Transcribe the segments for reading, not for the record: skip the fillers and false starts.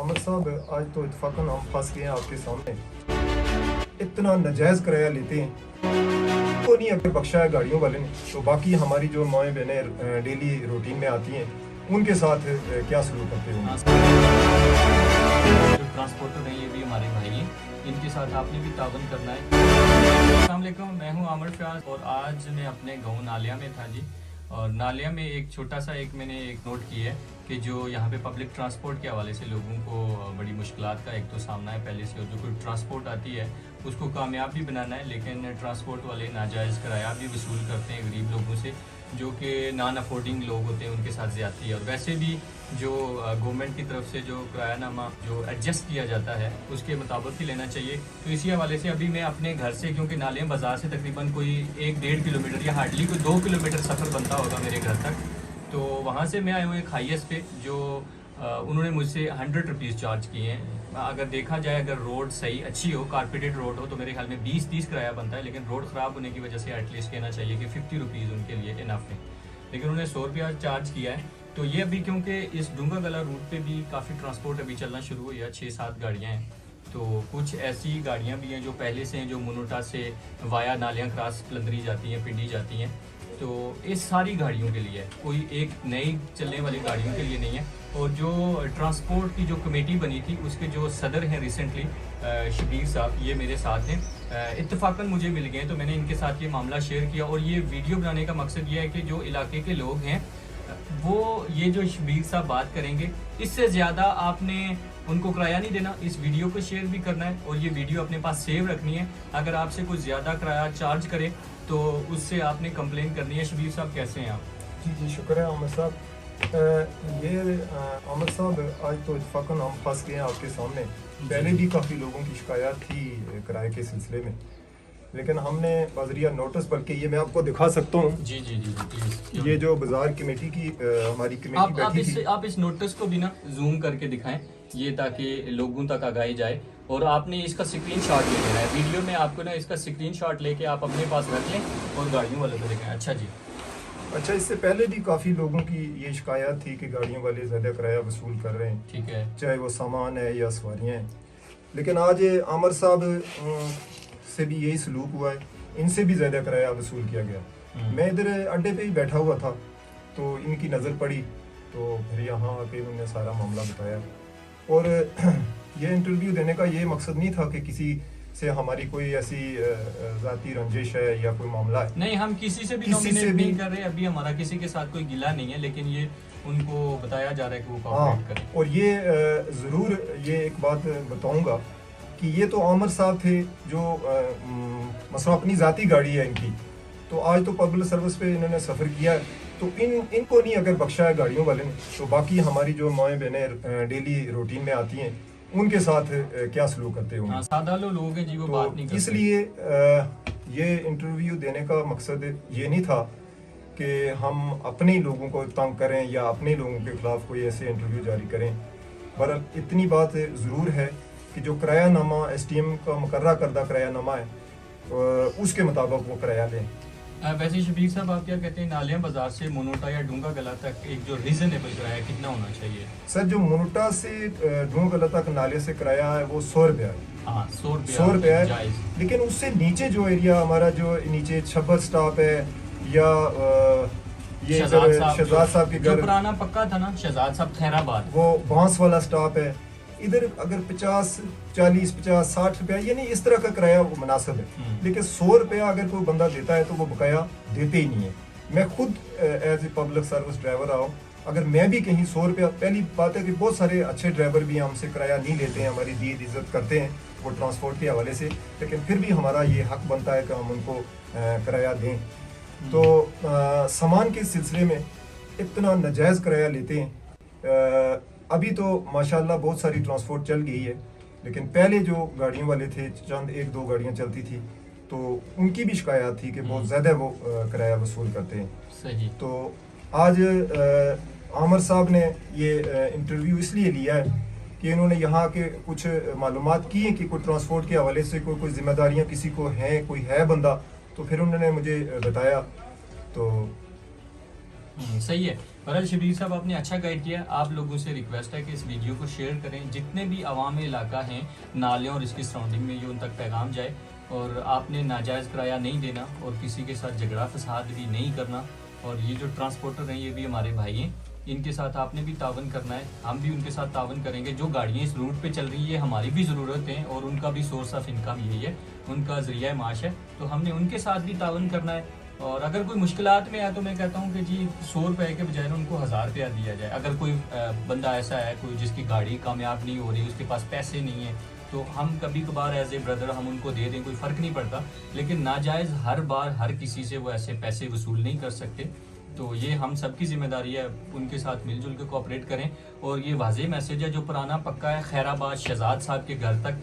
आमिर साहब, आज तो इत्तफाकन हम फंस गए हैं आपके सामने। इतना नाजायज़ किराया लेते हैं को नहीं अगर बख्शा है गाड़ियों वाले ने, तो बाकी हमारी जो माएँ बहनें डेली रूटीन में आती हैं उनके साथ क्या सलूक करते होंगे। जो ट्रांसपोर्टर हैं ये भी हमारे भाई हैं, इनके साथ आपने भी तावन करना है। अस्सलाम वालेकुम, मैं हूँ आमिर फयाज और आज मैं अपने गाँव नालिया में था जी। और नालिया में एक छोटा सा मैंने एक नोट किया है कि जो यहाँ पे पब्लिक ट्रांसपोर्ट के हवाले से लोगों को बड़ी मुश्किलात का एक तो सामना है पहले से, और जो कोई ट्रांसपोर्ट आती है उसको कामयाब भी बनाना है, लेकिन ट्रांसपोर्ट वाले नाजायज़ किराया भी वसूल करते हैं गरीब लोगों से, जो कि नॉन अफोर्डिंग लोग होते हैं उनके साथ ज़्यादती है। और वैसे भी जो गवर्नमेंट की तरफ से जो किरायानामा जो एडजस्ट किया जाता है उसके मुताबिक ही लेना चाहिए। तो इसी हवाले से अभी मैं अपने घर से, क्योंकि नालिया बाज़ार से तकरीबन कोई 1-1.5 किलोमीटर या हार्डली कोई 2 किलोमीटर सफ़र बनता होगा मेरे घर तक, तो वहाँ से मैं आया हूँ एक हाईएस्ट पे जो उन्होंने मुझसे 100 रुपीज़ चार्ज किए हैं। अगर देखा जाए, अगर रोड सही अच्छी हो, कारपेटेड रोड हो, तो मेरे ख्याल में 20-30 किराया बनता है, लेकिन रोड ख़राब होने की वजह से एटलीस्ट कहना चाहिए कि 50 रुपीज़ उनके लिए इनफ है, लेकिन उन्होंने 100 रुपया चार्ज किया है। तो ये अभी क्योंकि इस डूंगा गला रूट पे भी काफ़ी ट्रांसपोर्ट अभी चलना शुरू हुई है, 6-7 गाड़ियाँ हैं, तो कुछ ऐसी गाड़ियाँ भी हैं जो पहले से हैं, जो मुनुटा से वाया नालियाँ क्रॉस पलंदरी जाती हैं, पिंडी जाती हैं। तो इस सारी गाड़ियों के लिए, कोई एक नई चलने वाली गाड़ियों के लिए नहीं है। और जो ट्रांसपोर्ट की जो कमेटी बनी थी उसके जो सदर हैं रिसेंटली शबीर साहब, ये मेरे साथ हैं, इत्तफाकन मुझे मिल गए, तो मैंने इनके साथ ये मामला शेयर किया। और ये वीडियो बनाने का मकसद ये है कि जो इलाके के लोग हैं वो ये जो शबीर साहब बात करेंगे, इससे ज़्यादा आपने उनको किराया नहीं देना, इस वीडियो को शेयर भी करना है और ये वीडियो अपने पास सेव रखनी है। अगर आपसे कुछ ज़्यादा किराया चार्ज करे तो उससे आपने कंप्लेन करनी है। शबीर साहब कैसे हैं आप? जी शुक्र है आमिर साहब। आमिर साहब, आज तो इत्तफाकन हम फंस गए हैं आपके सामने। पहले भी काफ़ी लोगों की शिकायत थी किराए के सिलसिले में, लेकिन हमने बजरिया नोटिस, बल्कि ये मैं आपको दिखा सकता हूँ। जी जी जी प्लीज। ये जो बाजार कमेटी की हमारी कमेटी बैठी थी, आप इस नोटिस को भी ना जूम करके दिखाएं ये, ताकि लोगों तक आगाई जाए। और आपने इसका स्क्रीनशॉट ले लेना है, वीडियो में आपको ना इसका स्क्रीनशॉट लेके आप अपने पास रख लें और गाड़ियों वाले को दिखाएं। अच्छा जी। अच्छा, इससे पहले भी काफ़ी लोगों की ये शिकायत थी कि गाड़ियों वाले ज़्यादा किराया वसूल कर रहे हैं, ठीक है, चाहे चाहे वो सामान है या सवारियाँ हैं। लेकिन आज आमिर साहब से भी यही सलूक हुआ है, इनसे भी ज़्यादा किराया वसूल किया गया। मैं इधर अड्डे पे ही बैठा हुआ था तो इनकी नज़र पड़ी, तो फिर यहाँ आके उन्होंने सारा मामला बताया। और ये इंटरव्यू देने का ये मकसद नहीं था कि किसी से हमारी कोई ऐसी ज़ाती रंजिश है या कोई मामला है। नहीं, हम किसी से भी नॉमिनेट नहीं कर रहे, अभी हमारा किसी के साथ कोई गिला नहीं है, लेकिन ये उनको बताया जा रहा है कि वो कोऑपरेट करें। और ये ज़रूर ये एक बात बताऊंगा कि ये तो आमिर साहब थे जो मसला अपनी ज़ाती गाड़ी है इनकी, तो आज तो पब्लिक सर्विस पे इन्होंने सफ़र किया है, तो इनको नहीं अगर बख्शा है गाड़ियों वाले ने, तो बाकी हमारी जो माएँ बहनें डेली रूटीन में आती हैं उनके साथ क्या सलूक करते होंगे। सादा लोग हैं जी, वो बात नहीं करते। इसलिए ये इंटरव्यू देने का मकसद ये नहीं था कि हम अपने लोगों को तंग करें या अपने लोगों के खिलाफ कोई ऐसे इंटरव्यू जारी करें। पर इतनी बात ज़रूर है कि जो किरायानामा STM का मुकर्रर करदा किरायानामा है उसके मुताबिक वो किराया लें। वैसे शबीर साहब, आप क्या कहते हैं, नालिया बाजार से मुनुटा या डूंगा गला तक एक जो रीजनेबल किराया कितना होना चाहिए? सर, जो मुनुटा से डूंगा गला तक नाले से किराया है वो 100 रुपया है। हाँ, 100 रुपया है, लेकिन उससे नीचे जो एरिया हमारा जो नीचे छब्बर स्टॉप है या ये शहजाद साहब के घर, पुराना पक्का था ना शहजाद साहब खैराबाद, वो बांस वाला स्टॉप है, इधर अगर 50, 40, 50, 60 रुपया यानी इस तरह का किराया वो मुनासिब है। लेकिन 100 रुपया अगर कोई बंदा देता है तो वो बकाया देते ही नहीं है। मैं खुद as a public service driver रहा हूँ, अगर मैं भी कहीं 100 रुपया, पहली बात है कि बहुत सारे अच्छे ड्राइवर भी हमसे किराया नहीं लेते हैं, हमारी दीद इज्जत करते हैं वो ट्रांसपोर्ट के हवाले से, लेकिन फिर भी हमारा ये हक बनता है कि हम उनको किराया दें। तो सामान के सिलसिले में इतना नाजायज़ किराया लेते हैं। अभी तो माशाल्लाह बहुत सारी ट्रांसपोर्ट चल गई है, लेकिन पहले जो गाड़ियों वाले थे, चंद 1-2 गाड़ियाँ चलती थी, तो उनकी भी शिकायत थी कि बहुत ज़्यादा वो किराया वसूल करते हैं। सही। तो आज आमिर साहब ने ये इंटरव्यू इसलिए लिया है कि इन्होंने यहाँ के कुछ मालूमात की हैं कि कोई ट्रांसपोर्ट के हवाले से कोई जिम्मेदारियाँ किसी को हैं, कोई है बंदा, तो फिर उन्होंने मुझे बताया। तो सही है। बहरहाल शबीर साहब आपने अच्छा गाइड किया। आप लोगों से रिक्वेस्ट है कि इस वीडियो को शेयर करें, जितने भी अवाम इलाका हैं नालियों और इसकी सराउंडिंग में, ये उन तक पैगाम जाए। और आपने नाजायज़ किराया नहीं देना और किसी के साथ झगड़ा फसाद भी नहीं करना। और ये जो ट्रांसपोर्टर हैं ये भी हमारे भाई हैं, इनके साथ आपने भी तावन करना है, हम भी उनके साथ तावन करेंगे। जो गाड़ियाँ इस रूट पे चल रही है हमारी भी ज़रूरत है और उनका भी सोर्स ऑफ इनकम यही है, उनका ज़रिया माश है, तो हमने उनके साथ भी तावन करना है। और अगर कोई मुश्किलात में आए तो मैं कहता हूँ कि जी 100 रुपये के बजाय उनको 1000 रुपया दिया जाए। अगर कोई बंदा ऐसा है कोई जिसकी गाड़ी कामयाब नहीं हो रही, उसके पास पैसे नहीं है, तो हम कभी कभार एज ए ब्रदर हम उनको दे दें, कोई फ़र्क नहीं पड़ता। लेकिन नाजायज़ हर बार हर किसी से वो ऐसे पैसे वसूल नहीं कर सकते। तो ये हम सब की जिम्मेदारी है, उनके साथ मिलजुल के कोऑपरेट करें। और ये वाज़ेह मैसेज है जो पुराना पक्का है, खैराबाद शहजाद साहब के घर तक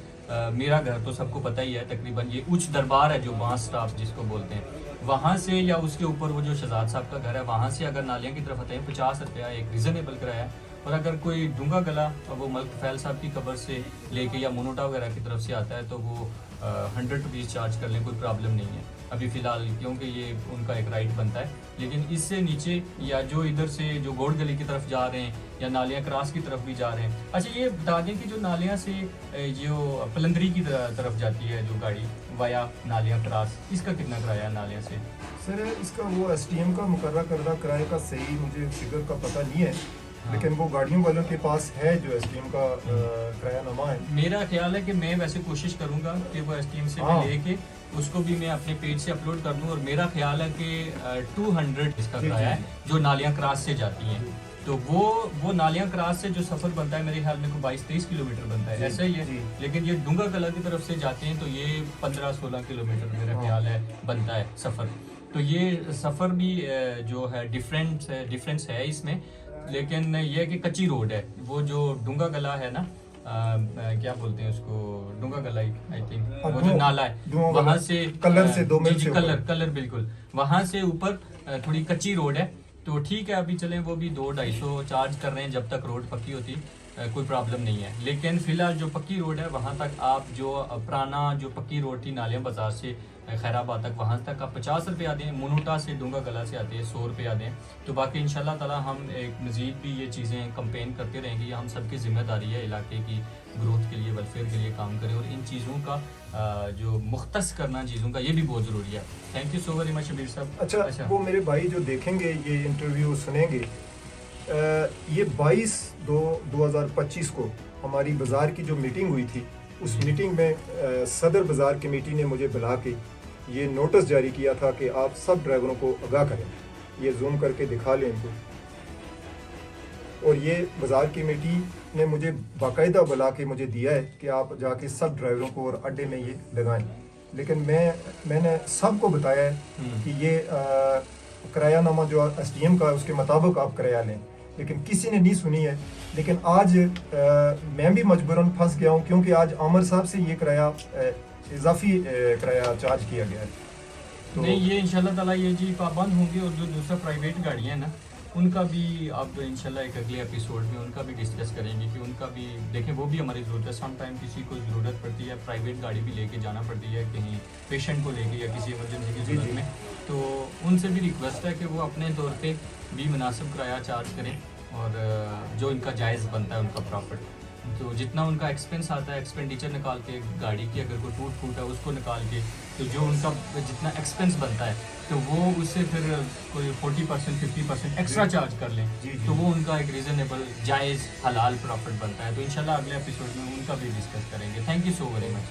मेरा घर तो सबको पता ही है तकरीबन, ये उच्च दरबार है जो बांस स्टॉप जिसको बोलते हैं, वहाँ से या उसके ऊपर वो जो शहजाद साहब का घर है, वहाँ से अगर नालियाँ की तरफ आते हैं 50 रुपया एक रिजनेबल किराया है। और अगर कोई डूंगा गला वो मलिक फैल साहब की कब्र से लेके या मोनोटा वगैरह की तरफ से आता है तो वो 100 रुपीज़ चार्ज कर लें, कोई प्रॉब्लम नहीं है अभी फ़िलहाल, क्योंकि ये उनका एक राइट बनता है। लेकिन इससे नीचे या जो इधर से जो गोड़ गली की तरफ जा रहे हैं या नालियाँ क्रॉस की तरफ भी जा रहे हैं। अच्छा ये बता दें कि जो नालियाँ से जो पलंदरी की तरफ जाती है जो गाड़ी वाया नालियाँ क्रॉस, इसका कितना किराया है नालियाँ से? सर इसका वो STM का मुकर्रर करदा किराए का सही मुझे फिगर का पता नहीं है, लेकिन वो गाड़ियों वालों के पास है जो STM का किराया नमा है। मेरा ख्याल है कि मैं वैसे कोशिश करूंगा कि वो STM से मैं लेके उसको भी मैं अपने पेज से अपलोड कर दूं। और मेरा ख्याल है कि 200 इसका किराया है जो नालियाँ क्रॉस से जाती हैं। तो वो नालियाँ क्रॉस से जो सफ़र बनता है मेरे ख्याल में को 22-23 किलोमीटर बनता है, ऐसा ही है। लेकिन ये डूंगा कला की तरफ से जाते हैं तो ये 15-16 किलोमीटर मेरा ख्याल है बनता है सफ़र। तो ये सफ़र भी जो है डिफरेंस है इसमें। लेकिन ये है कि कच्ची रोड है, वो जो डूंगा गला है ना, क्या बोलते हैं उसको, डूंगा गला आई थिंक, वो जो नाला है वहाँ से कलर से 2 मील से कलर बिल्कुल वहाँ से ऊपर थोड़ी कच्ची रोड है। तो ठीक है अभी चलें, वो भी 200-250 चार्ज कर रहे हैं, जब तक रोड पक्की होती कोई प्रॉब्लम नहीं है। लेकिन फिलहाल जो पक्की रोड है वहाँ तक आप जो पुराना जो पक्की रोड थी नालियाँ बाजार से खैराबाद तक, वहाँ तक आप 50 रुपया दें, मुनोटा से डूंगा गला से आते हैं 100 रुपया दें। तो बाकी इंशाल्लाह ताला हम एक मज़ीद भी ये चीज़ें कंपेन करते रहेंगे। ये हम सबकी जिम्मेदारी है इलाके की ग्रोथ के लिए, वेलफेयर के लिए काम करें। और इन चीज़ों का जो मुख्तस करना चीज़ों का ये भी बहुत ज़रूरी है। Thank you so very much Shabir साहब। अच्छा वो मेरे भाई जो देखेंगे ये इंटरव्यू सुनेंगे, ये 22/2/2025 को हमारी बाज़ार की जो मीटिंग हुई थी, उस मीटिंग में सदर बाज़ार कमेटी ने मुझे बुला के ये नोटिस जारी किया था कि आप सब ड्राइवरों को आगाह करें। ये जूम करके दिखा लें इनको। और ये बाज़ार कमेटी ने मुझे बाकायदा बुला के मुझे दिया है कि आप जाके सब ड्राइवरों को और अड्डे में ये लगाएं। लेकिन मैंने सबको बताया है कि ये किराया नामा जो STM का उसके मुताबिक आप किराया लें, लेकिन किसी ने नहीं सुनी है। लेकिन आज मैं भी मजबूरन फंस गया हूँ, क्योंकि आज आमिर साहब से ये किराया इजाफी किराया चार्ज किया गया है। तो नहीं ये इंशाल्लाह ताला ये जी पाबंद होंगे। और जो दूसरा प्राइवेट गाड़ियाँ हैं ना, उनका भी अब इंशाल्लाह एक अगले एपिसोड में उनका भी डिस्कस करेंगे कि उनका भी देखें, वो भी हमारी ज़रूरत है। सम टाइम किसी को ज़रूरत पड़ती है, प्राइवेट गाड़ी भी लेके जाना पड़ती है कहीं पेशेंट को लेके या किसी इमरजेंसी की ज़रूरत में, तो उनसे भी रिक्वेस्ट है कि वो अपने तौर पे भी मुनासिब किराया चार्ज करें और जो इनका जायज़ बनता है उनका प्रॉफिट। तो जितना उनका एक्सपेंस आता है, एक्सपेंडिचर निकाल के गाड़ी की अगर कोई टूट फूट है उसको निकाल के, तो जो उनका जितना एक्सपेंस बनता है तो वो उससे फिर कोई 40% 50% एक्स्ट्रा चार्ज कर लें, तो वो उनका एक रीज़नेबल जायज़ हलाल प्रॉफिट बनता है। तो इंशाल्लाह अगले एपिसोड में उनका भी डिस्कस करेंगे। Thank you so very much.